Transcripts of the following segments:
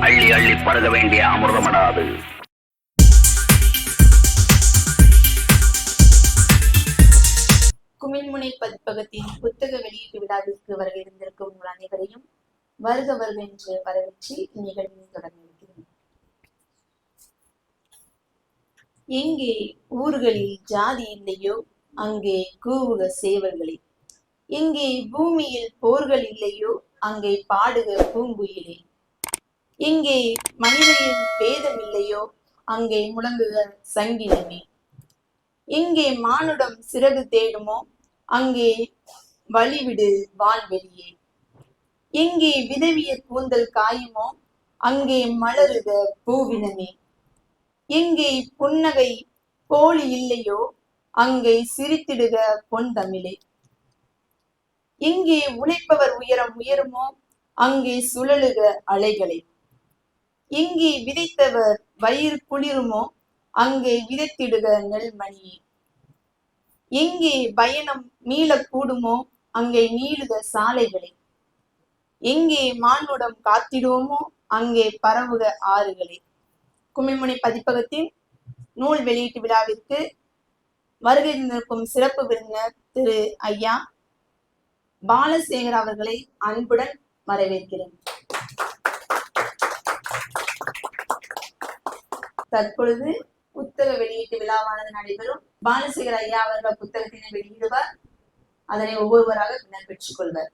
அள்ளி அள்ளி பருக வேண்டிய அமிர்தமடாது. குமிழ்முனை பதிப்பகத்தின் புத்தக வெளியீட்டு விழாவிற்கு வருகை இருந்திருக்கும் உங்கள் அனைவரையும் வருக வருக என்று வரவேற்று இந்நிகழ்வினை தொடங்க இருக்கிறேன். எங்கே ஊர்களில் ஜாதி இல்லையோ அங்கே கூவுக சேவல்களே, எங்கே பூமியில் போர்கள் இல்லையோ அங்கே பாடுக பூங்குயிலே, எங்கே மனிதனின் பேதம் இல்லையோ அங்கே முழங்குக சங்கிலமே, எங்கே மானுடம் சிறகு தேடுமோ அங்கே வழிவிடு வான்வெளியே, எங்கே விதவியர் கூந்தல் காயுமோ அங்கே மலருக பூவினமே, எங்கே புன்னகை போலி இல்லையோ அங்கே சிரித்திடுக பொன் தமிழே, எங்கே உழைப்பவர் உயரம் உயருமோ அங்கே சுழலுக அலைகளை, எங்கே விதைத்தவர் வயிறு குளிருமோ அங்கே விதைத்திடுக நெல்மணியே, எங்கே பயணம் மீளக்கூடுமோ அங்கே நீளுக சாலைகளை, எங்கே மானுடம் காத்திடுவோமோ அங்கே பரவுக ஆறுகளே. குமிழ்முனை பதிப்பகத்தின் நூல் வெளியீட்டு விழாவிற்கு வருகை நிற்கும் சிறப்பு விருந்தினர் திரு ஐயா பாலசேகர் அவர்களை அன்புடன் வரவேற்கிறேன். தற்பொழுது புத்தக வெளியீட்டு விழாவானது நடைபெறும். பாலசேகர் ஐயா அவர்கள் புத்தகத்தினை வெளியிடுவார். அதனை ஒவ்வொருவராக பின்னர் பெற்றுக் கொள்வர்.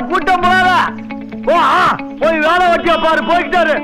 கூட்டம் போய் வேலை வட்டியா பாரு போய்கிட்டாரு.